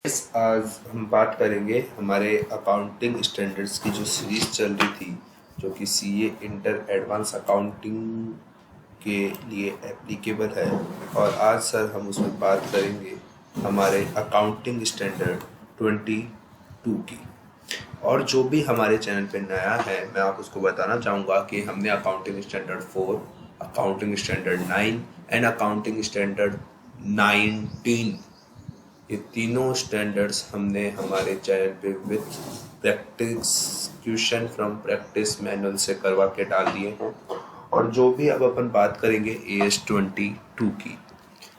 आज हम बात करेंगे हमारे अकाउंटिंग स्टैंडर्ड्स की जो सीरीज चल रही थी, जो कि सीए इंटर एडवांस अकाउंटिंग के लिए एप्लीकेबल है। और आज सर हम उसमें बात करेंगे हमारे अकाउंटिंग स्टैंडर्ड 22 की। और जो भी हमारे चैनल पे नया है, मैं आप उसको बताना चाहूँगा कि हमने accounting standard 4, accounting standard 9 and accounting standard 19, ये तीनों स्टैंडर्ड्स हमने हमारे चैनल पे with practice question from practice manual से करवा के डाल दिए हैं। और जो भी अब अपन बात करेंगे AS22 की,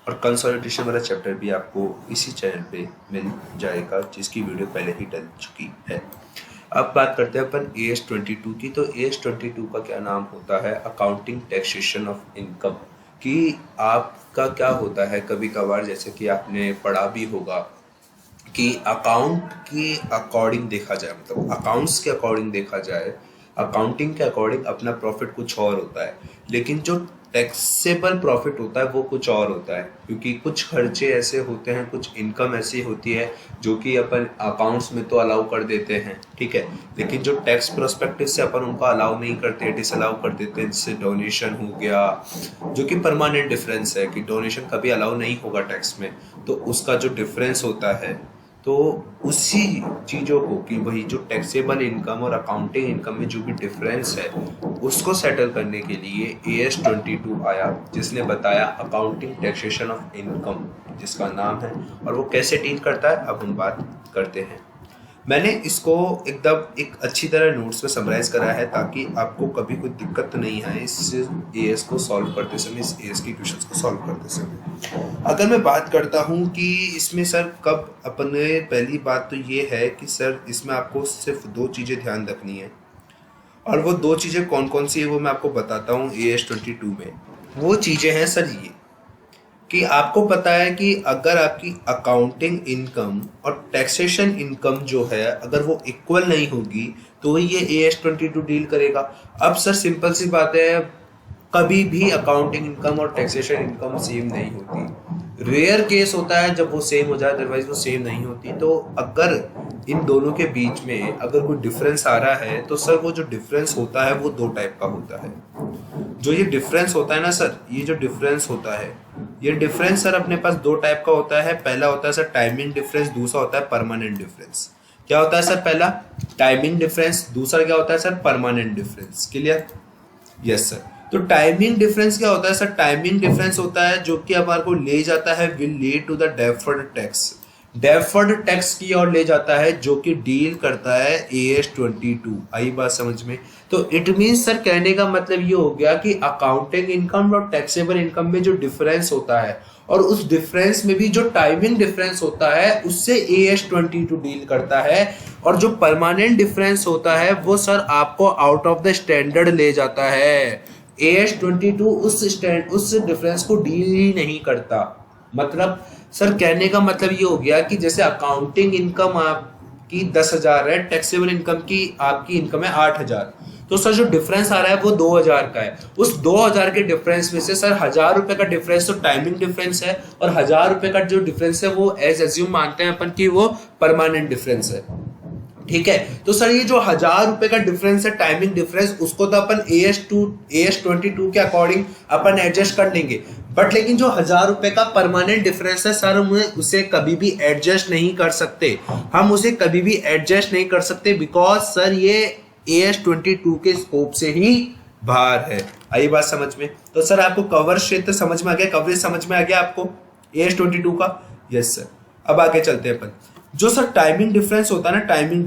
और कंसोलिडेशन वाला चैप्टर भी आपको इसी चैनल पे मिल जाएगा, जिसकी वीडियो पहले ही डल चुकी है। अब बात करते हैं अपन AS22 की। तो AS22 का क्या नाम होता है? Accounting taxation of income. कि आपका क्या होता है, कभी कभार जैसे कि आपने पढ़ा भी होगा कि अकाउंट के अकॉर्डिंग देखा जाए, मतलब अकाउंट्स के अकॉर्डिंग देखा जाए, अकाउंटिंग के अकॉर्डिंग अपना प्रॉफिट कुछ और होता है, लेकिन जो टैक्सेबल प्रॉफिट होता है वो कुछ और होता है। क्योंकि कुछ खर्चे ऐसे होते हैं, कुछ इनकम ऐसी होती है जो कि अपन अकाउंट्स में तो अलाउ कर देते हैं, ठीक है, लेकिन जो टैक्स प्रोस्पेक्टिव से अपन उनको अलाउ नहीं करते, डिसअलाउ कर देते हैं। जैसे डोनेशन हो गया, जो कि परमानेंट डिफरेंस है कि डोनेशन कभी अलाउ नहीं होगा टैक्स में, तो उसका जो डिफरेंस होता है, तो उसी चीज़ों को कि वही जो टैक्सेबल इनकम और अकाउंटिंग इनकम में जो भी डिफरेंस है, उसको सेटल करने के लिए AS22 आया, जिसने बताया अकाउंटिंग टैक्सेशन ऑफ इनकम, जिसका नाम है। और वो कैसे डील करता है, अब हम बात करते हैं। मैंने इसको एकदम एक अच्छी तरह नोट्स में समराइज करा है, ताकि आपको कभी कोई दिक्कत नहीं आए इस AS को सॉल्व करते समय, इस AS की क्वेश्चंस को सॉल्व करते समय। अगर मैं बात करता हूँ कि इसमें सर कब अपने, पहली बात तो ये है कि सर इसमें आपको सिर्फ 2 चीज़ें ध्यान रखनी है, और वो 2 चीज़ें कौन कौन सी है वो मैं आपको बताता हूँ AS22 में। वो चीज़ें हैं सर ये कि आपको पता है कि अगर आपकी अकाउंटिंग इनकम और टैक्सेशन इनकम जो है, अगर वो इक्वल नहीं होगी तो ये AS22 डील करेगा। अब सर सिंपल सी बात है, कभी भी अकाउंटिंग इनकम और टैक्सेशन इनकम सेम नहीं होती। रेयर केस होता है जब वो सेम हो जाए, अदरवाइज वो सेम नहीं होती। तो अगर इन दोनों के बीच में अगर कोई डिफरेंस आ रहा है, तो सर वो जो डिफरेंस होता है वो 2 टाइप का होता है। जो ये डिफरेंस होता है ना सर, ये जो डिफरेंस होता है, ये डिफरेंस सर अपने पास 2 टाइप का होता है। पहला होता है सर टाइमिंग डिफरेंस, दूसरा होता है परमानेंट डिफरेंस। क्या होता है सर? पहला टाइमिंग डिफरेंस, दूसरा क्या होता है sir? Permanent difference. Clear? Yes sir. तो टाइमिंग डिफरेंस क्या होता है सर? टाइमिंग डिफरेंस होता है जो कि हमारे को ले जाता है, will lead to the deferred tax, deferred tax की ओर ले जाता है, जो कि डील करता है AS22। आई बात समझ में? तो इट मीन्स सर, कहने का मतलब ये हो गया कि अकाउंटिंग इनकम और टैक्सेबल इनकम में जो डिफरेंस होता है, और उस डिफरेंस में भी जो टाइमिंग डिफरेंस होता है, उससे AS22 डील करता है। और जो परमानेंट डिफरेंस होता है वो सर आपको आउट ऑफ द स्टैंडर्ड ले जाता है। AS22 उस डिफरेंस को डील ही नहीं करता। मतलब सर कहने का मतलब ये हो गया कि जैसे अकाउंटिंग इनकम आपकी 10,000 है, टैक्सेबल इनकम की आपकी इनकम है 8,000, तो सर जो डिफरेंस आ रहा है वो 2,000 का है। उस 2,000 के डिफरेंस में से सर 1,000 रुपए का डिफरेंस तो टाइमिंग डिफरेंस है, और 1,000 रुपए का जो डिफरेंस है वो एज एज्यूम मानते हैं अपन कि वो परमानेंट डिफरेंस है, ठीक है। तो सर ये जो 1,000 रुपए का डिफरेंस है, टाइमिंग डिफरेंस, उसको तो अपन AS22 के अकॉर्डिंग अपन एडजस्ट कर लेंगे, बट लेकिन जो 1,000 रुपए का परमानेंट डिफरेंस है सर, हम उसे कभी भी एडजस्ट नहीं कर सकते। हम उसे कभी भी एडजस्ट नहीं कर सकते, बिकॉज सर ये AS22 के स्कोप से ही बाहर है। आई बात समझ में? तो सर आपको कवर क्षेत्र समझ में आ गया, कवरेज समझ में आ गया आपको AS22 का? Yes sir. अब आगे चलते हैं अपन। जो सर टाइमिंग डिफरेंस होता है ना, टाइमिंग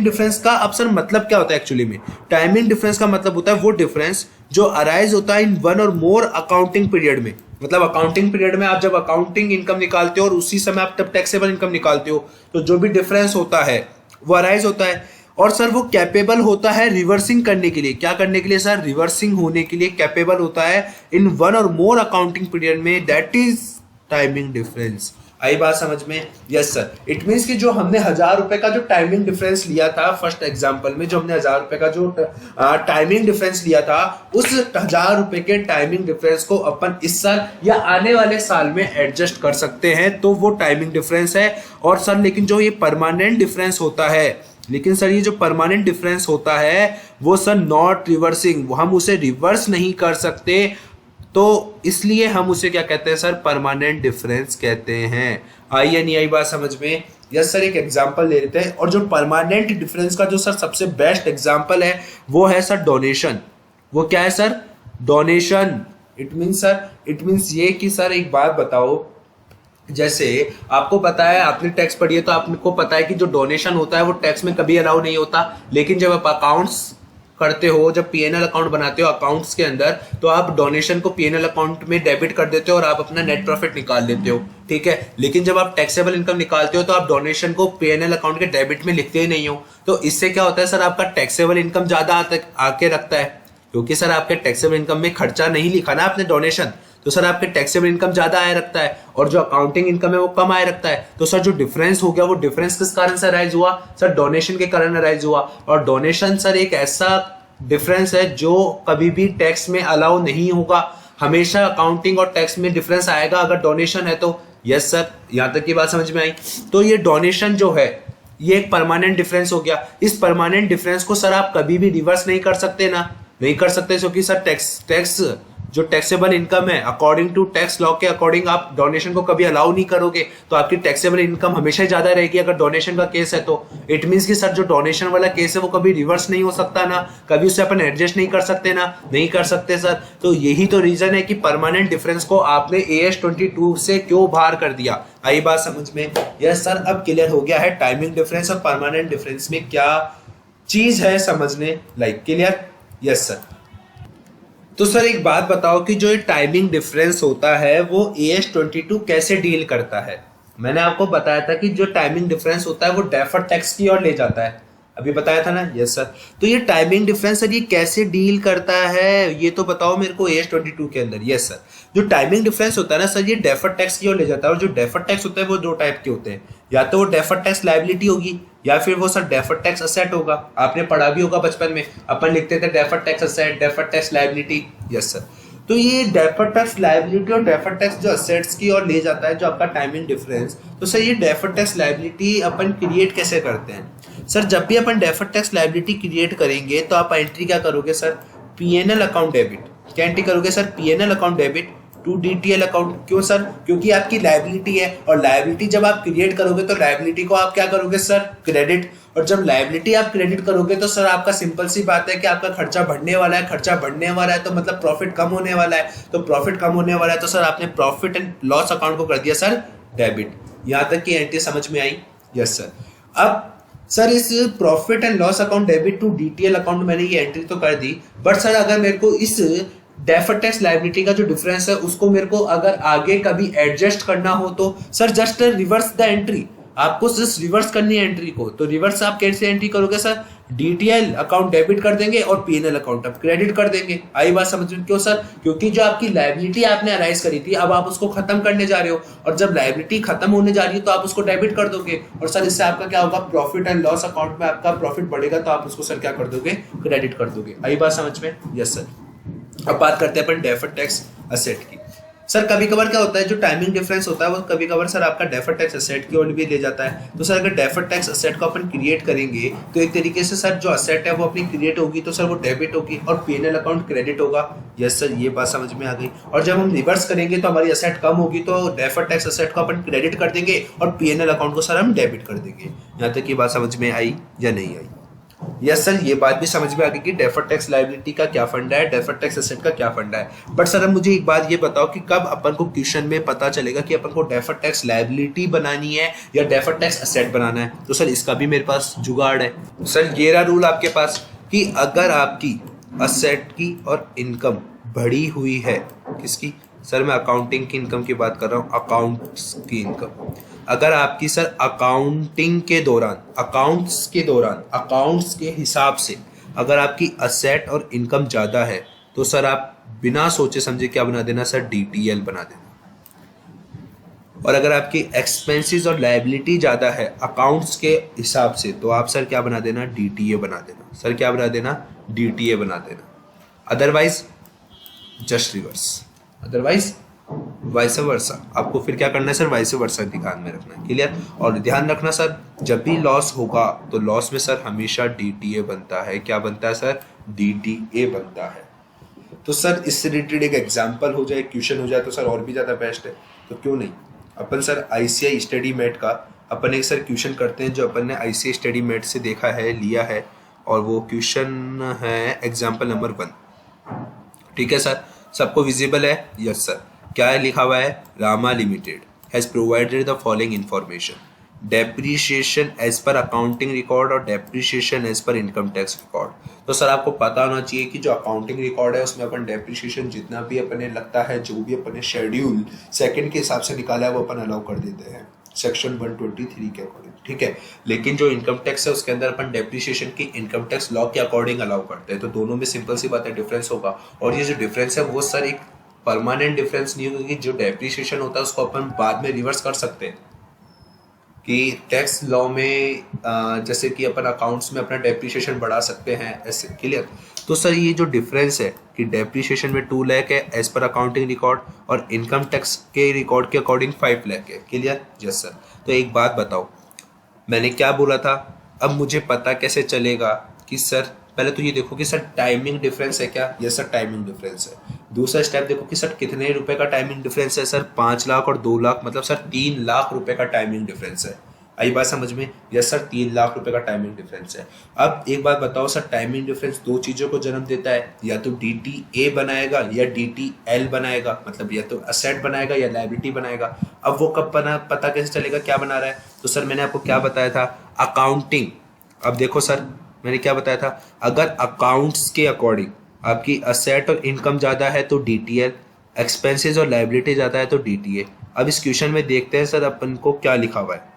डिफरेंस का अब सर मतलब क्या होता है एक्चुअली में? टाइमिंग डिफरेंस का मतलब होता है वो डिफरेंस जो अराइज होता है इन 1 और मोर अकाउंटिंग पीरियड में। मतलब अकाउंटिंग पीरियड में आप जब अकाउंटिंग इनकम निकालते हो और उसी समय आप तब टैक्सेबल इनकम निकालते हो, तो जो भी डिफरेंस होता है वो अराइज होता है। और सर वो कैपेबल होता है रिवर्सिंग करने के लिए। क्या करने के लिए सर? रिवर्सिंग होने के लिए कैपेबल होता है इन 1 और मोर अकाउंटिंग पीरियड में, दैट इज टाइमिंग डिफरेंस। आई बात समझ में? Yes sir. इट मीन्स कि जो हमने 1000 रुपए का जो टाइमिंग डिफरेंस लिया था फर्स्ट एग्जांपल में, जो हमने 1000 रुपए का जो टाइमिंग डिफरेंस लिया था, उस 1000 रुपए के टाइमिंग डिफरेंस को अपन इस साल या आने वाले साल में एडजस्ट कर सकते हैं, तो वो टाइमिंग डिफरेंस है। और सर लेकिन जो ये परमानेंट डिफरेंस होता है, लेकिन सर ये जो परमानेंट डिफरेंस होता है वो सर नॉट रिवर्सिंग, हम उसे रिवर्स नहीं कर सकते, तो इसलिए हम उसे क्या कहते हैं सर? परमानेंट डिफरेंस कहते हैं। आई या नहीं आई बात समझ में? Yes sir. एक एग्जांपल ले लेते हैं, और जो परमानेंट डिफरेंस का जो सर सबसे बेस्ट एग्जांपल है वो है सर डोनेशन। वो क्या है सर? डोनेशन। इट मीन्स ये कि सर एक बात बताओ, जैसे आपको पता है, आपने टैक्स पढ़ी है तो आपको पता है कि जो डोनेशन होता है वो टैक्स में कभी अलाउ नहीं होता, लेकिन जब आप अकाउंट्स करते हो, जब पीएनएल अकाउंट बनाते हो अकाउंट्स के अंदर, तो आप डोनेशन को पीएनएल अकाउंट में डेबिट कर देते हो और आप अपना नेट प्रॉफिट निकाल लेते हो, ठीक है। लेकिन जब आप टैक्सेबल इनकम निकालते हो तो आप डोनेशन को पीएनएल अकाउंट के डेबिट में लिखते ही नहीं हो। तो इससे क्या होता है सर? आपका टैक्सेबल इनकम ज्यादा आके रखता है, क्योंकि सर आपके टैक्सेबल इनकम में खर्चा नहीं लिखा ना आपने डोनेशन, तो सर आपके टैक्सेबल इनकम ज्यादा आए रखता है, और जो अकाउंटिंग इनकम है वो कम आए रखता है। तो सर जो डिफरेंस हो गया, वो डिफरेंस किस कारण से अराइज हुआ? सर डोनेशन के कारण अराइज हुआ। और डोनेशन सर एक ऐसा डिफरेंस है जो कभी भी टैक्स में अलाउ नहीं होगा, हमेशा अकाउंटिंग और टैक्स में डिफरेंस आएगा अगर डोनेशन है तो। यस सर, यहां तक की बात समझ में आई? तो ये डोनेशन जो है ये एक परमानेंट डिफरेंस हो गया। इस परमानेंट डिफरेंस को सर आप कभी भी रिवर्स नहीं कर सकते ना, नहीं कर सकते, क्योंकि सर टैक्स जो टैक्सेबल इनकम है अकॉर्डिंग टू टैक्स लॉ के अकॉर्डिंग आप डोनेशन को कभी अलाउ नहीं करोगे, तो आपकी टैक्सेबल इनकम हमेशा ज्यादा रहेगी अगर डोनेशन का केस है तो। इट मीन्स कि सर जो डोनेशन वाला केस है वो कभी रिवर्स नहीं हो सकता ना, कभी उसे अपन एडजस्ट नहीं कर सकते ना, नहीं कर सकते सर। तो यही तो रीजन है कि परमानेंट डिफरेंस को आपने AS 22 से क्यों बाहर कर दिया। आई बात समझ में? Yes sir. अब क्लियर हो गया है टाइमिंग डिफरेंस और परमानेंट डिफरेंस में क्या चीज है समझने लाइक। क्लियर? Yes sir. तो सर एक बात बताओ कि जो टाइमिंग डिफरेंस होता है वो AS 22 कैसे डील करता है? मैंने आपको बताया था कि जो टाइमिंग डिफरेंस होता है वो डेफर्ड टैक्स की ओर ले जाता है, अभी बताया था ना। Yes sir. तो ये टाइमिंग डिफरेंस सर ये कैसे डील करता है ये तो बताओ मेरे को AS 22 के अंदर। Yes sir. जो टाइमिंग डिफरेंस होता है ना सर, ये डेफर्ड टैक्स की ओर ले जाता है, और जो डेफर्ड टैक्स होता है वो दो टाइप के होते हैं, या तो वो डेफर्ड टैक्स लायबिलिटी होगी या फिर वो सर डेफर्ड टैक्स असेट होगा। आपने पढ़ा भी होगा बचपन में, अपन लिखते थे deferred tax asset, deferred tax liability. Yes sir. तो ये डेफर्ड टैक्स लायबिलिटी और डेफर्ड टैक्स जो असेट्स की ओर ले जाता है जो आपका टाइमिंग डिफरेंस, तो सर ये डेफर्ड टैक्स लायबिलिटी अपन क्रिएट कैसे करते हैं? सर जब भी अपन डेफर्ड टैक्स लायबिलिटी क्रिएट करेंगे तो आप एंट्री क्या करोगे सर? PNL account debit. क्या एंट्री करोगे sir? PNL account debit to DTL account. क्यों सर? क्योंकि आपकी लायबिलिटी है, और लायबिलिटी जब आप क्रिएट करोगे तो लायबिलिटी को आप क्या करोगे सर? क्रेडिट। और जब लायबिलिटी आप क्रेडिट करोगे तो सर आपका सिंपल सी बात है कि आपका खर्चा बढ़ने वाला है, खर्चा बढ़ने वाला है तो मतलब प्रॉफिट कम होने वाला है, तो प्रॉफिट कम होने वाला है तो सर आपने प्रॉफिट एंड लॉस अकाउंट को कर दिया सर डेबिट। यहां तक की एंट्री समझ में आई? Yes sir. अब सर इस profit and loss account debit to DTL account मैंने ये एंट्री तो कर दी, बट सर अगर मेरे को इस डेफर्ड टैक्स लायबिलिटी का जो डिफरेंस है उसको मेरे को अगर आगे कभी एडजस्ट करना हो तो sir just reverse the entry. आपको जस्ट रिवर्स करनी है एंट्री को, तो रिवर्स आप कैसे एंट्री करोगे सर? DTL अकाउंट डेबिट कर देंगे और PNL अकाउंट आप क्रेडिट कर देंगे। आई बात समझ में? क्यों सर? क्योंकि जो आपकी लायबिलिटी आपने अराइज करी थी अब आप उसको खत्म करने जा रहे हो, और जब लायबिलिटी खत्म होने जा रही है तो आप उसको डेबिट कर दोगे, और सर इससे आपका क्या होगा? प्रॉफिट एंड लॉस अकाउंट में आपका प्रॉफिट बढ़ेगा तो आप उसको सर क्या कर दोगे? क्रेडिट कर दोगे। आई बात समझ में? Yes sir. अब बात करते हैं अपन डेफर्ड टैक्स असेट की। सर कभी कभार क्या होता है जो टाइमिंग डिफरेंस होता है वो कभी कभार सर आपका डेफर्ड टैक्स असेट की ओर भी ले जाता है। तो सर अगर डेफर्ड टैक्स असेट को अपन क्रिएट करेंगे तो एक तरीके से सर जो असेट है वो अपनी क्रिएट होगी तो सर वो डेबिट होगी और PNL अकाउंट क्रेडिट होगा। यस सर, ये बात समझ में आ गई। और जब हम रिवर्स करेंगे तो हमारी असेट कम होगी तो डेफर्ड टैक्स असेट को अपन क्रेडिट कर देंगे और PNL अकाउंट को सर हम डेबिट कर देंगे। यहाँ तक ये बात समझ में आई या नहीं आई? यस सर, ये बात भी समझ में आ गई कि डेफर्ड टैक्स लायबिलिटी का क्या फंडा है, डेफर्ड टैक्स एसेट का क्या फंडा है। बट सर अब मुझे एक बात ये बताओ कि कब अपन को क्वेश्चन में पता चलेगा कि अपन को डेफर्ड टैक्स लायबिलिटी बनानी है या डेफर्ड टैक्स एसेट बनाना है? तो सर इसका भी मेरे पास जुगाड़ है। सर ये रहा रूल आपके पास कि अगर आपकी असेट की और इनकम बढ़ी हुई है, किसकी? सर मैं अकाउंटिंग की इनकम की बात कर रहा हूँ, अकाउंट्स की इनकम। अगर आपकी सर अकाउंटिंग के दौरान, अकाउंट्स के हिसाब से अगर आपकी असेट और इनकम ज़्यादा है तो सर आप बिना सोचे समझे क्या बना देना सर? DTL बना देना। और अगर आपकी एक्सपेंसेस और लायबिलिटी ज़्यादा है अकाउंट्स के हिसाब से तो आप सर क्या बना देना, डीटीए बना देना। सर क्या बना देना, डीटीए बना देना। Otherwise just reverse, otherwise vice versa. आपको फिर क्या करना है सर, वाइस वर्सा ध्यान में रखना है। क्लियर। और ध्यान रखना सर, जब भी लॉस होगा तो लॉस में सर हमेशा डीटीए बनता है। क्या बनता है सर, डीटीए बनता है। तो सर इससे रिलेटेड एक एग्जांपल हो जाए, क्वेश्चन हो जाए तो सर और भी ज़्यादा बेस्ट है। तो क्यों नहीं अपन सर आईसीआई स्टडी मेट का अपन एक सर क्वेश्चन करते हैं जो अपन ने आईसीआई स्टडी मेट से देखा है, लिया है, और वो क्वेश्चन है एग्जाम्पल नंबर 1। ठीक है सर, सबको विजिबल है? Yes sir. क्या है लिखा हुआ है, Rama limited has provided the following information, depreciation as per accounting record और depreciation as per income tax record. तो सर आपको पता होना चाहिए कि जो अकाउंटिंग रिकॉर्ड है उसमें अपन डेप्रीशिएशन जितना भी अपने लगता है, जो भी अपने शेड्यूल सेकंड के हिसाब से निकाला है वो अपन अलाउ कर देते हैं सेक्शन 123 के अकॉर्डिंग। ठीक है, लेकिन जो इनकम टैक्स है उसके अंदर अपन डेप्रीशिएशन की इनकम टैक्स लॉ के अकॉर्डिंग अलाउ करते हैं। तो दोनों में सिंपल सी बात है, डिफरेंस होगा। और ये जो डिफरेंस है वो सर एक परमानेंट डिफरेंस नहीं होगी। जो डेप्रीशिएशन होता है उसको अपन बाद में रिवर्स कर सकते हैं कि टैक्स लॉ में जैसे कि अपन अकाउंट्स में अपना डेप्रीशिएशन बढ़ा सकते हैं ऐसे। क्लियर। तो सर ये जो डिफरेंस है कि डेप्रीशिएशन में 2 लाख है एज पर अकाउंटिंग रिकॉर्ड और इनकम टैक्स के रिकॉर्ड के अकॉर्डिंग 5 लाख है। क्लियर। Yes sir. तो एक बात बताओ, मैंने क्या बोला था, अब मुझे पता कैसे चलेगा कि सर, पहले तो ये देखो कि सर टाइमिंग डिफरेंस है क्या? यस सर, टाइमिंग डिफरेंस है। दूसरा स्टेप देखो कि सर कितने रुपए का टाइमिंग डिफरेंस है? सर 5 लाख और 2 लाख, मतलब सर 3 लाख रुपए का टाइमिंग डिफरेंस है। आई बात समझ में? यस सर, 3 लाख रुपए का टाइमिंग डिफरेंस है। अब एक बात बताओ सर, टाइमिंग डिफरेंस 2 चीजों को जन्म देता है, या तो डीटीए बनाएगा या डीटीएल बनाएगा, मतलब या तो असेट बनाएगा या लायबिलिटी बनाएगा। अब वो कब बना, पता कैसे चलेगा क्या बना रहा है? तो सर मैंने आपको क्या बताया था, अकाउंटिंग। अब देखो सर मैंने क्या बताया था, अगर अकाउंट्स के अकॉर्डिंग आपकी असेट और इनकम ज़्यादा है तो डीटीएल, एक्सपेंसेस और लायबिलिटी ज़्यादा है तो डीटीए। अब इस क्वेश्चन में देखते हैं सर अपन को क्या लिखा हुआ है।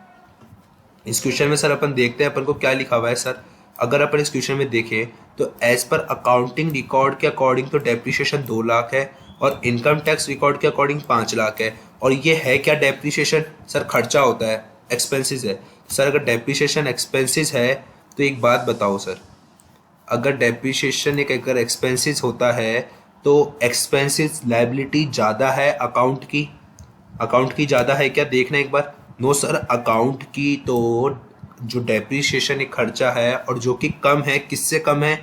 इस क्वेश्चन में सर अपन देखते हैं अपन को क्या लिखा हुआ है। सर अगर अपन इस क्वेश्चन में देखें तो एज पर अकाउंटिंग रिकॉर्ड के अकॉर्डिंग तो डेप्रीशिएशन 2 लाख है और इनकम टैक्स रिकॉर्ड के अकॉर्डिंग 5 लाख है। और ये है क्या डेप्रीशिएशन? सर खर्चा होता है, एक्सपेंसेस है। सर अगर डेप्रीशिएशन एक्सपेंसेस है तो एक बात बताओ सर, अगर डेप्रीशिएशन एक अगर एक्सपेंसेस होता है तो एक्सपेंसेस लायबिलिटी ज़्यादा है अकाउंट की ज़्यादा है क्या? देखना एक बार। नो सर, अकाउंट की तो जो डेप्रीशिएशन एक खर्चा है और जो कि कम है, किससे कम है?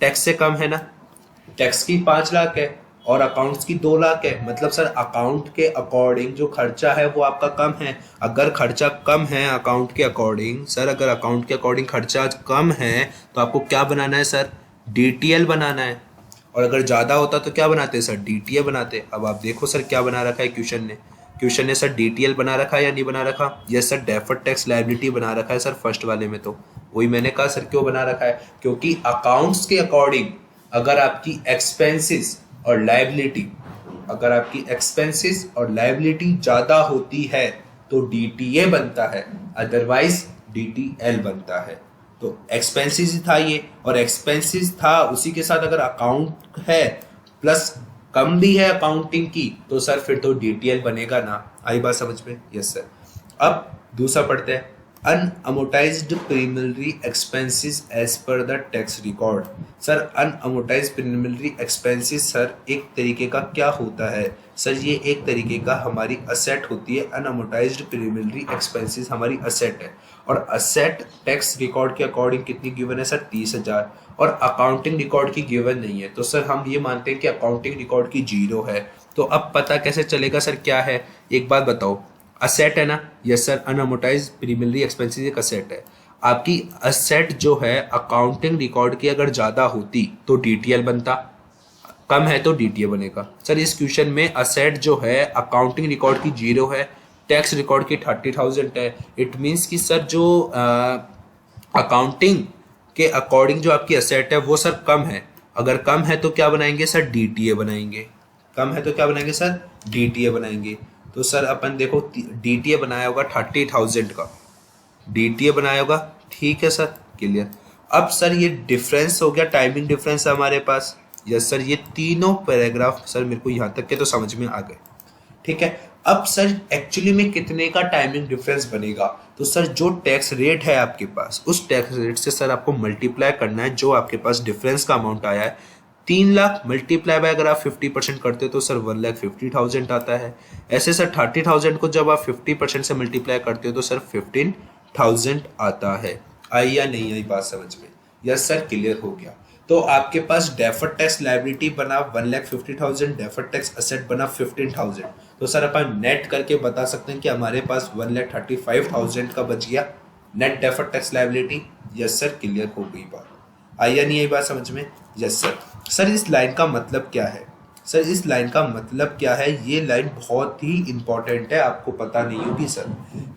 टैक्स से कम है ना। टैक्स की 5 लाख है और अकाउंट्स की 2 लाख है, मतलब सर अकाउंट के अकॉर्डिंग जो खर्चा है वो आपका कम है। अगर खर्चा कम है अकाउंट के अकॉर्डिंग, सर अगर अकाउंट के अकॉर्डिंग खर्चा कम है तो आपको क्या बनाना है सर? डीटीएल बनाना है। और अगर ज़्यादा होता तो क्या बनाते सर? डीटीए बनाते। अब आप देखो सर क्या बना रखा है क्वेश्चन ने सर डीटीएल बना रखा है या नहीं बना रखा? Yes sir, deferred tax liability बना रखा है सर फर्स्ट वाले में। तो वही मैंने कहा सर क्यों बना रखा है, क्योंकि अकाउंट्स के अकॉर्डिंग अगर आपकी एक्सपेंसेस और लायबिलिटी, अगर आपकी एक्सपेंसेस और लायबिलिटी ज़्यादा होती है तो डीटीए बनता है, अदरवाइज डीटीएल बनता है। तो एक्सपेंसेस ही था ये, और एक्सपेंसेस था उसी के साथ अगर अकाउंट है प्लस कम भी है अकाउंटिंग की तो सर फिर तो डीटीएल बनेगा ना। आई बात समझ में? Yes sir. अब दूसरा पढ़ते हैं, unamortized preliminary expenses as per the tax record. Sir unamortized preliminary expenses sir एक तरीके का क्या होता है? सर ये एक तरीके का हमारी असेट होती है। अनअमोटाइज्ड प्रीलिमिनरी एक्सपेंसेस हमारी असेट है और असेट टैक्स रिकॉर्ड के अकॉर्डिंग कितनी गिवन है सर? 30,000, और अकाउंटिंग रिकॉर्ड की गिवन नहीं है। तो सर हम ये मानते हैं कि अकाउंटिंग रिकॉर्ड की 0 है। तो अब पता कैसे चलेगा सर क्या है? एक बात बताओ, असेट है ना? Yes sir, unamortized preliminary expenses एक असेट है। आपकी असेट जो है अकाउंटिंग रिकॉर्ड की अगर ज़्यादा होती तो डीटीएल बनता, कम है तो डीटीए बनेगा। सर इस क्वेश्चन में असेट जो है अकाउंटिंग रिकॉर्ड की 0 है, टैक्स रिकॉर्ड की 30,000 है। इट मीन्स कि सर जो अकाउंटिंग के अकॉर्डिंग जो आपकी असेट है वो सर कम है। अगर कम है तो क्या बनाएंगे सर? डीटीए बनाएंगे। कम है तो क्या बनाएंगे सर? डीटीए बनाएंगे। तो सर अपन देखो डीटीए बनाया होगा 30,000 का, डीटीए बनाया होगा। ठीक है सर, क्लियर। अब सर ये डिफरेंस हो गया, टाइमिंग डिफरेंस है हमारे पास। यस सर, ये तीनों पैराग्राफ सर मेरे को यहाँ तक के तो समझ में आ गए। ठीक है। अब सर एक्चुअली में कितने का टाइमिंग डिफरेंस बनेगा, तो सर जो टैक्स रेट है आपके पास उस टैक्स रेट से सर आपको मल्टीप्लाई करना है जो आपके पास डिफरेंस का अमाउंट आया है। 3 लाख मल्टीप्लाई बाय अगर आप 50% करते हो तो सर 1,50,000 आता है। ऐसे सर 30,000 को जब आप 50% से मल्टीप्लाई करते हो तो सर 15,000 आता है। आई या नहीं आई बात समझ में? यस सर, क्लियर हो गया। तो आपके पास डेफर्ड टैक्स लायबिलिटी बना 1,50,000, डेफर्ड टैक्स असेट बना 15,000। तो सर अपन नेट करके बता सकते हैं कि हमारे पास 1,35,000 का बच गया net deferred tax liability. Yes sir, clear हो गई बात। आई या नहीं आई बात समझ में? Yes sir. सर इस लाइन का मतलब क्या है? सर इस लाइन का मतलब क्या है? ये लाइन बहुत ही इंपॉर्टेंट है, आपको पता नहीं होगी सर,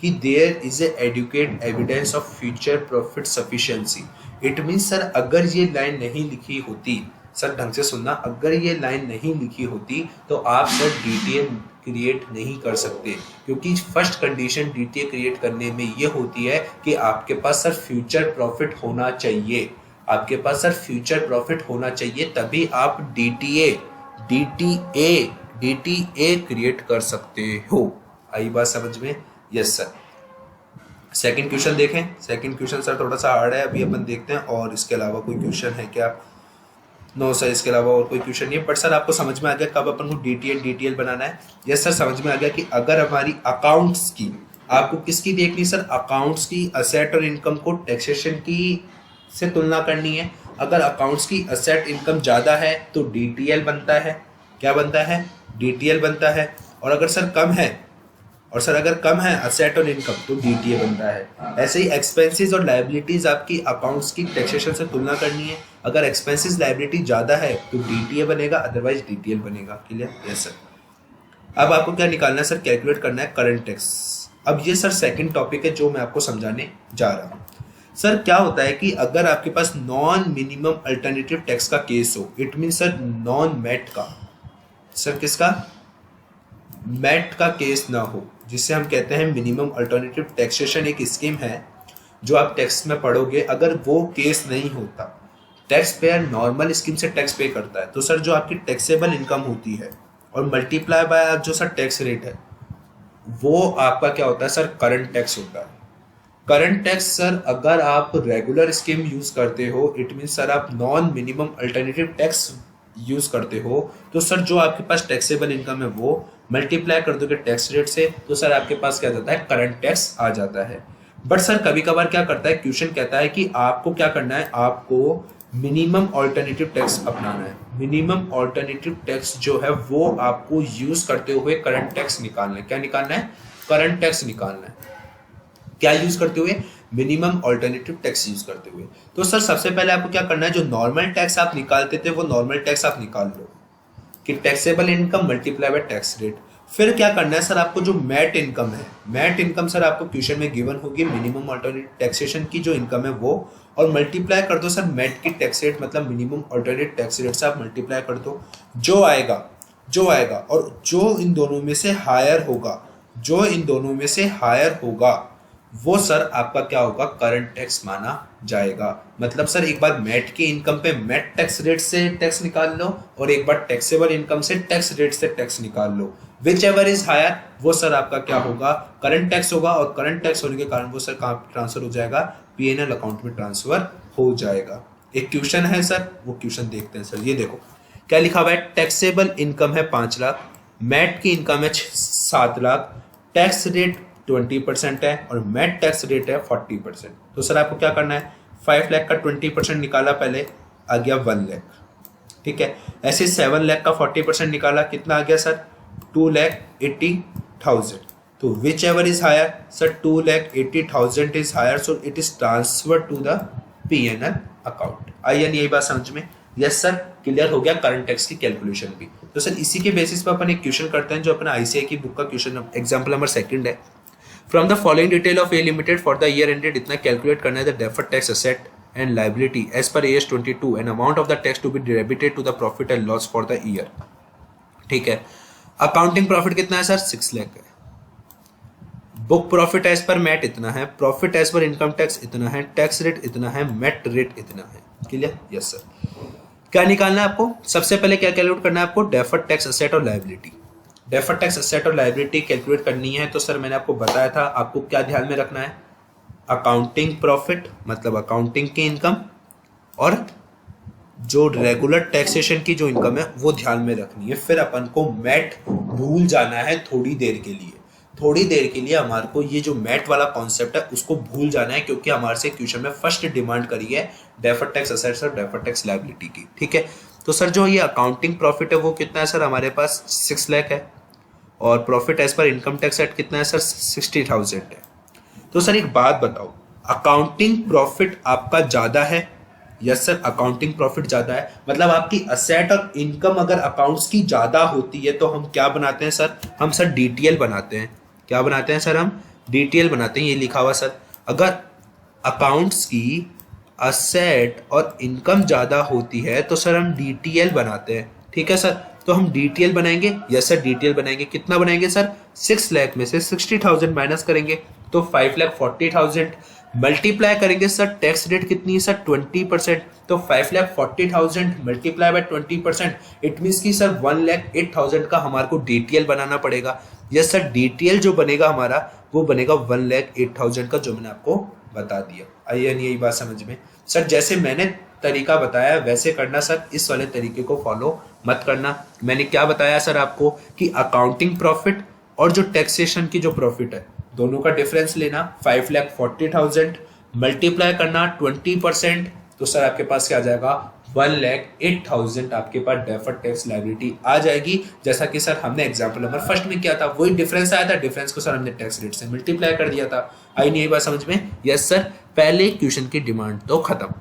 कि there is a adequate evidence of future profit sufficiency. It means sir अगर ये लाइन नहीं लिखी होती, सर ढंग से सुनना, अगर ये लाइन नहीं लिखी होती तो आप सर डीटीए क्रिएट नहीं कर सकते, क्योंकि फर्स्ट कंडीशन डीटीए क्रिएट करने में ये होती है कि आपके पास सर फ्यूचर प्रॉफिट होना चाहिए। आपके पास सर फ्यूचर प्रॉफिट होना चाहिए, तभी आप डीटीए क्रिएट कर सकते हो। आई बात समझ में? Yes sir. सेकंड क्वेश्चन देखें। सेकंड क्वेश्चन सर थोड़ा सा हार्ड है, अभी अपन देखते हैं। और इसके अलावा कोई क्वेश्चन है क्या? नो सर, इसके अलावा और कोई क्वेश्चन नहीं है। बट सर आपको समझ में आ गया कब अपन को डीटीएल बनाना है? यस सर, समझ में आ गया कि अगर हमारी अकाउंट्स की, आपको किसकी देखनी सर? अकाउंट्स की असेट और इनकम को टैक्सेशन की से तुलना करनी है। अगर अकाउंट्स की असेट इनकम ज़्यादा है तो डीटीएल बनता है। क्या बनता है? डीटीएल बनता है। और अगर सर कम है, और सर अगर कम है असेट और इनकम तो डीटीए बनता है। ऐसे ही एक्सपेंसेस और लायबिलिटीज आपकी अकाउंट्स की टैक्सेशन से तुलना करनी है। अगर एक्सपेंसेस लायबिलिटी ज़्यादा है तो डीटीए बनेगा, अदरवाइज डीटीएल बनेगा। क्लियर? Yes sir. अब आपको क्या निकालना है सर? कैलकुलेट करना है करंट टैक्स। अब ये सर सेकंड टॉपिक है जो मैं आपको समझाने जा रहा हूँ। सर क्या होता है कि अगर आपके पास नॉन मिनिमम अल्टरनेटिव टैक्स का केस हो, it mean sir non MAT का, सर किसका? मैट का केस ना हो, जिसे हम कहते हैं मिनिमम अल्टरनेटिव टैक्सेशन। एक स्कीम है जो आप टैक्स में पढ़ोगे। अगर वो केस नहीं होता, टैक्स पेयर नॉर्मल स्कीम से टैक्स पे करता है, तो सर जो आपकी टैक्सेबल इनकम होती है और मल्टीप्लाई बाय जो सर टैक्स रेट है, वो आपका क्या होता है सर? करंट टैक्स होता है। करंट टैक्स सर अगर आप रेगुलर स्कीम यूज करते हो, इट मीन सर आप non minimum alternative tax use करते हो, तो सर जो आपके पास टैक्सेबल इनकम है वो मल्टीप्लाई कर दोगे टैक्स रेट से, तो सर आपके पास क्या जाता है? करंट टैक्स आ जाता है। बट सर कभी कभार क्या करता है, क्वेश्चन कहता है कि आपको क्या करना है? आपको मिनिमम ऑल्टरनेटिव टैक्स अपनाना है। मिनिमम ऑल्टरनेटिव टैक्स जो है वो आपको यूज करते हुए करंट टैक्स निकालना है। क्या निकालना है? करंट टैक्स निकालना है। क्या यूज करते हुए? मिनिमम ऑल्टरनेटिव टैक्स यूज करते हुए। तो सर सबसे पहले आपको क्या करना है? जो नॉर्मल टैक्स आप निकालते थे वो नॉर्मल टैक्स आप निकाल लो, कि taxable income multiply by tax rate. फिर क्या करना है सर? आपको जो मैट इनकम है, मैट इनकम सर आपको क्वेश्चन में गिवन होगी, मिनिमम ऑल्टरनेटिव टैक्सेशन की जो इनकम है वो, और मल्टीप्लाई कर दो सर मैट की टैक्स रेट, मतलब मिनिमम ऑल्टरनेटिव टैक्स रेट से आप मल्टीप्लाई कर दो। जो आएगा और जो इन दोनों में से हायर होगा, वो सर आपका क्या होगा? करंट टैक्स माना जाएगा। मतलब सर एक बार मैट की इनकम पे मैट टैक्स रेट से टैक्स निकाल लो, और एक बार टैक्सेबल इनकम से टैक्स रेट से टैक्स निकाल लो। विच एवर इज हायर, वो सर आपका क्या होगा? करंट टैक्स होगा। और करंट टैक्स होने के कारण वो सर कहाँ ट्रांसफर हो जाएगा? पीएनएल अकाउंट में ट्रांसफर हो जाएगा। एक क्वेश्चन है सर, वो क्वेश्चन देखते हैं सर। ये देखो क्या लिखा हुआ है? टैक्सेबल इनकम है 5 लाख, मैट की इनकम है 7 लाख, टैक्स रेट 20% है और मैट टैक्स रेट है 40%। तो सर आपको क्या करना है? 5 लाख का 20% निकाला, पहले आ गया 1 लाख। ठीक है। ऐसे 7 लाख का 40% निकाला, कितना आ गया सर? 2,80,000। तो whichever is higher sir? 2,80,000 is higher, so it is transfer to the PNL account. आई यानी यही बात समझ में? यस सर, क्लियर हो गया करंट टैक्स की कैलकुलेशन भी। तो सर इसी के बेसिस पर अपन एक क्वेश्चन करते हैं जो अपना आईसीआई की बुक का क्वेश्चन, एग्जाम्पल नंबर 2 है। From the following detail of a limited for the year ended, इतना कैलकुलेट करना है the deferred tax asset and liability as per AS 22 and amount of the tax to be debited to the profit and loss for the year. ठीक है। Accounting profit कितना है sir? 6 lakh है। Book profit as per MAT इतना है, profit as per income tax इतना है, tax rate इतना है, मैट रेट इतना है। क्लियर? Yes sir. क्या निकालना है आपको? सबसे पहले क्या कैलकुलेट करना है आपको? डेफर्ड टैक्स असेट और लायबिलिटी। डेफर्ड टैक्स एसेट और लायबिलिटी कैलकुलेट करनी है तो सर मैंने आपको बताया था आपको क्या ध्यान में रखना है, अकाउंटिंग प्रॉफिट मतलब अकाउंटिंग की इनकम और जो रेगुलर टैक्सेशन की जो इनकम है वो ध्यान में रखनी है। फिर अपन को मैट भूल जाना है थोड़ी देर के लिए, थोड़ी देर के लिए हमारे को ये जो मैट वाला कॉन्सेप्ट है उसको भूल जाना है, क्योंकि हमारे से क्वेश्चन में फर्स्ट डिमांड करी है डेफर्ड टैक्स एसेट्स और डेफर्ड टैक्स लायबिलिटी की। ठीक है, तो सर जो ये अकाउंटिंग प्रॉफिट है वो कितना है सर, हमारे पास 6 लाख है और profit as per income tax act कितना है सर, 60,000 है। तो सर एक बात बताओ, अकाउंटिंग प्रॉफिट आपका ज्यादा है? यस सर, अकाउंटिंग प्रॉफिट ज्यादा है, मतलब आपकी असेट और इनकम अगर अकाउंट्स की ज्यादा होती है तो हम क्या बनाते हैं सर, हम सर डीटीएल बनाते हैं। क्या बनाते हैं सर, हम डीटीएल बनाते हैं, ये लिखा हुआ सर। अगर अकाउंट्स की असेट और इनकम ज्यादा होती है तो सर हम डीटीएल बनाते हैं। ठीक है सर, तो हम डीटीएल बनाएंगे। यस सर, डीटीएल बनाएंगे। कितना बनाएंगे सर, 6 लाख में से 60,000 माइनस करेंगे तो 5,40,000 मल्टीप्लाई करेंगे सर, टैक्स रेट कितनी है सर, 20%। तो 5,40,000 मल्टीप्लाई बाय 20%, इट मीन्स की सर 1,08,000 का हमारे को डीटीएल बनाना पड़ेगा। यस सर, डीटीएल जो बनेगा हमारा वो बनेगा 1,08,000 का, जो मैंने आपको बता दिया। आइए यही बात समझ में सर, जैसे मैंने तरीका बताया वैसे करना सर, इस वाले तरीके को फॉलो मत करना। मैंने क्या बताया सर आपको कि अकाउंटिंग प्रॉफिट और जो टैक्सेशन की जो प्रॉफिट है दोनों का डिफरेंस लेना, 5,40,000 मल्टीप्लाई करना 20%, तो सर आपके पास क्या आ जाएगा, 1,08,000 आपके पास डेफर्ड टैक्स लायबिलिटी आ जाएगी। जैसा कि सर हमने एग्जांपल नंबर फर्स्ट में किया था, वही डिफरेंस आया था, डिफरेंस को सर हमने टैक्स रेट से मल्टीप्लाई कर दिया था। आई नहीं, यही बात समझ में? यस सर, पहले क्वेश्चन की डिमांड तो खत्म।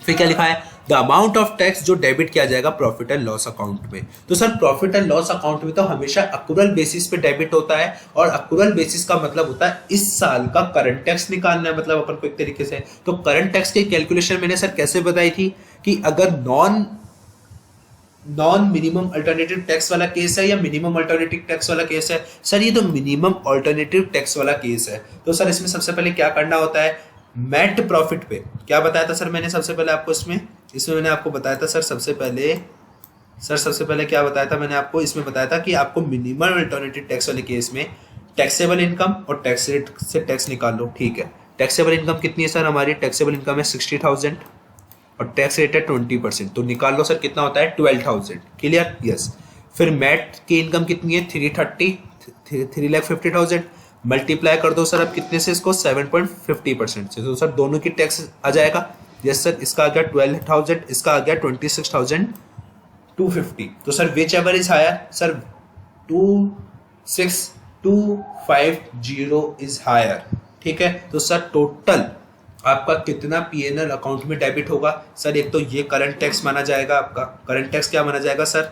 फिर क्या लिखा है, द अमाउंट ऑफ टैक्स जो डेबिट किया जाएगा प्रॉफिट एंड लॉस अकाउंट में। तो sir profit and loss account में तो हमेशा अक्रूरल बेसिस पे डेबिट होता है, और अक्रूरल बेसिस का मतलब होता है इस साल का करंट टैक्स निकालना है, मतलब अपन को एक तरीके से। तो करंट टैक्स की कैलकुलेशन मैंने सर कैसे बताई थी कि अगर नॉन मिनिमम अल्टरनेटिव टैक्स वाला केस है या मिनिमम अल्टरनेटिव टैक्स वाला केस है, सर ये तो मिनिमम अल्टरनेटिव टैक्स वाला केस है। तो सर इसमें सबसे पहले क्या करना होता है, मैट प्रॉफिट पे क्या बताया था सर मैंने सबसे पहले आपको, इसमें मैंने आपको बताया था सर सबसे पहले क्या बताया था मैंने आपको, इसमें बताया था कि आपको मिनिमम अल्टरनेटिव टैक्स वाले केस में टैक्सेबल इनकम और टैक्स रेट से टैक्स निकाल लो। ठीक है, टैक्सेबल इनकम कितनी है सर, हमारी टैक्सेबल इनकम है 60,000 और टैक्स रेट है 20%, तो निकाल लो सर कितना होता है 12,000। क्लियर? यस। फिर मैट की इनकम कितनी है 3,50,000 मल्टीप्लाई कर दो सर अब कितने से, इसको 7.50% से, तो सर दोनों की टैक्स आ जाएगा। यस सर, इसका आ गया 12,000, इसका आ गया 26,250। तो sir whichever is higher, sir 26,250 is higher. ठीक है, तो सर टोटल आपका कितना पीएनएल अकाउंट में डेबिट होगा सर, एक तो ये करंट टैक्स माना जाएगा, आपका करंट टैक्स क्या माना जाएगा सर,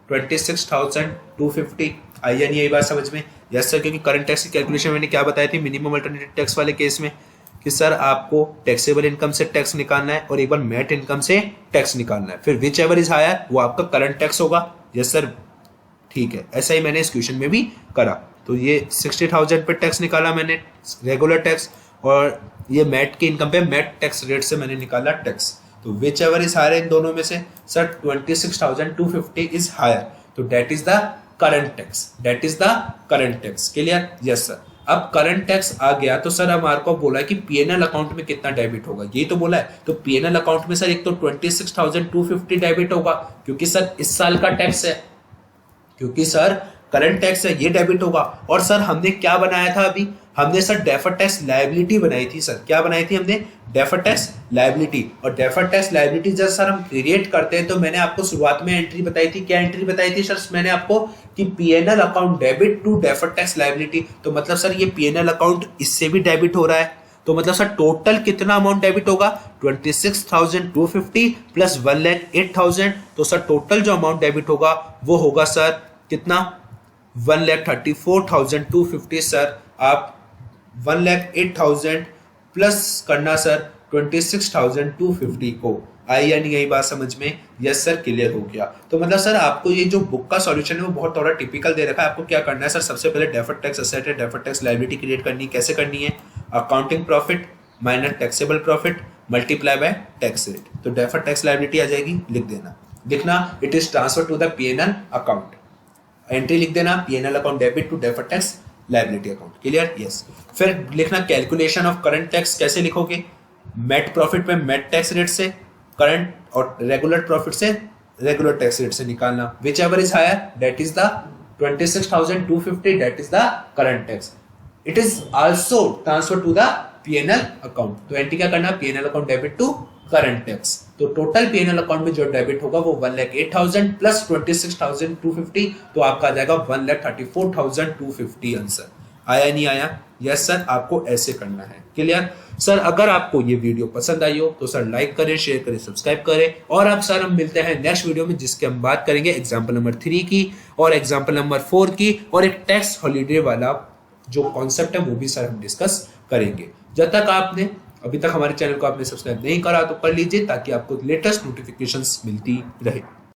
26,250। आइए नहीं, यही बात समझ में? यस सर, क्योंकि करंट टैक्स की कैलकुलेशन मैंने क्या बताई थी मिनिमम अल्टरनेटिव टैक्स वाले केस में कि सर आपको टैक्सेबल इनकम से टैक्स निकालना है और एक बार मैट इनकम से टैक्स निकालना है, फिर विच एवर इज हायर वो आपका करंट टैक्स होगा। यस सर, ठीक है, ऐसा ही मैंने इस क्वेश्चन में भी करा। तो ये 60,000 पे टैक्स निकाला मैंने रेगुलर टैक्स, और ये मैट की इनकम पे मैट टैक्स रेट से मैंने निकाला टैक्स। तो विच एवर इज हायर इन दोनों में से, सर 26,250 इज हायर, तो that is the current tax. Clear? Yes sir. अब करंट टैक्स आ गया तो सर हमारे को बोला है कि पीएनएल अकाउंट में कितना डेबिट होगा, ये तो बोला है। तो पीएनएल अकाउंट में सर एक तो 26,250 डेबिट होगा क्योंकि सर इस साल का टैक्स है, क्योंकि सर करंट टैक्स है, ये डेबिट होगा। और सर हमने क्या बनाया था अभी, हमने सर डेफर्ड टैक्स लायबिलिटी बनाई थी। सर क्या बनाई थी हमने, डेफर्ड टैक्स लायबिलिटी। और डेफर्ड टैक्स लायबिलिटी जब सर हम क्रिएट करते हैं तो मैंने आपको शुरुआत में एंट्री बताई थी, क्या एंट्री बताई थी सर मैंने आपको, कि PNL account debit to deferred tax liability. तो मतलब सर ये पीएनएल अकाउंट इससे भी डेबिट हो रहा है, तो मतलब सर टोटल कितना अमाउंट डेबिट होगा, 26,250 प्लस 1,08,000। तो सर टोटल जो अमाउंट डेबिट होगा वो होगा सर कितना, 1,34,250। सर आप 1,08,000 प्लस करना सर 26,250 को। आई या नहीं, यही बात समझ में? यस सर, क्लियर हो गया। तो मतलब सर आपको ये जो बुक का सॉल्यूशन है वो बहुत थोड़ा टिपिकल दे रखा है। आपको क्या करना है सर, सबसे पहले डेफर्ड टैक्स एसेट है, डेफर्ड टैक्स लायबिलिटी क्रिएट करनी, कैसे करनी है, accounting profit minus taxable profit multiply by tax rate. तो डेफर्ड टैक्स लायबिलिटी आ जाएगी, लिख देना, लिखना it is transfer to the PNL account. Entry लिख देना PNL account debit to deferred tax liability account, clear? Yes. फिर लिखना कैलकुलेशन ऑफ करंट टैक्स, कैसे लिखोगे? मेट प्रॉफिट में मेट टैक्स रेट से, करंट और रेगुलर प्रॉफिट से रेगुलर टैक्स रेट से निकालना, whichever is higher that is the 26,250 that is the current tax. It is also transfer to the PNL account. तो entry क्या करना? PNL account debit to current tax. तो total PNL account में जो debit होगा वो 1,08,000 plus 26,250, तो आपका आ जाएगा 1,34,250। आंसर आया नहीं आया? यस सर, आपको ऐसे करना है, क्लियर? सर अगर आपको ये वीडियो पसंद आई हो तो सर लाइक करें, शेयर करें, सब्सक्राइब करें। और अब सर हम मिलते हैं नेक्स्ट वीडियो में, जिसके हम बात करेंगे एग्जाम्पल नंबर 3 की और एग्जाम्पल नंबर 4 की, और एक टैक्स हॉलीडे वाला जो कॉन्सेप्ट है वो भी सर हम डिस्कस करेंगे। जब तक आपने अभी तक हमारे चैनल को आपने सब्सक्राइब नहीं करा तो कर लीजिए, ताकि आपको लेटेस्ट नोटिफिकेशंस मिलती रहे।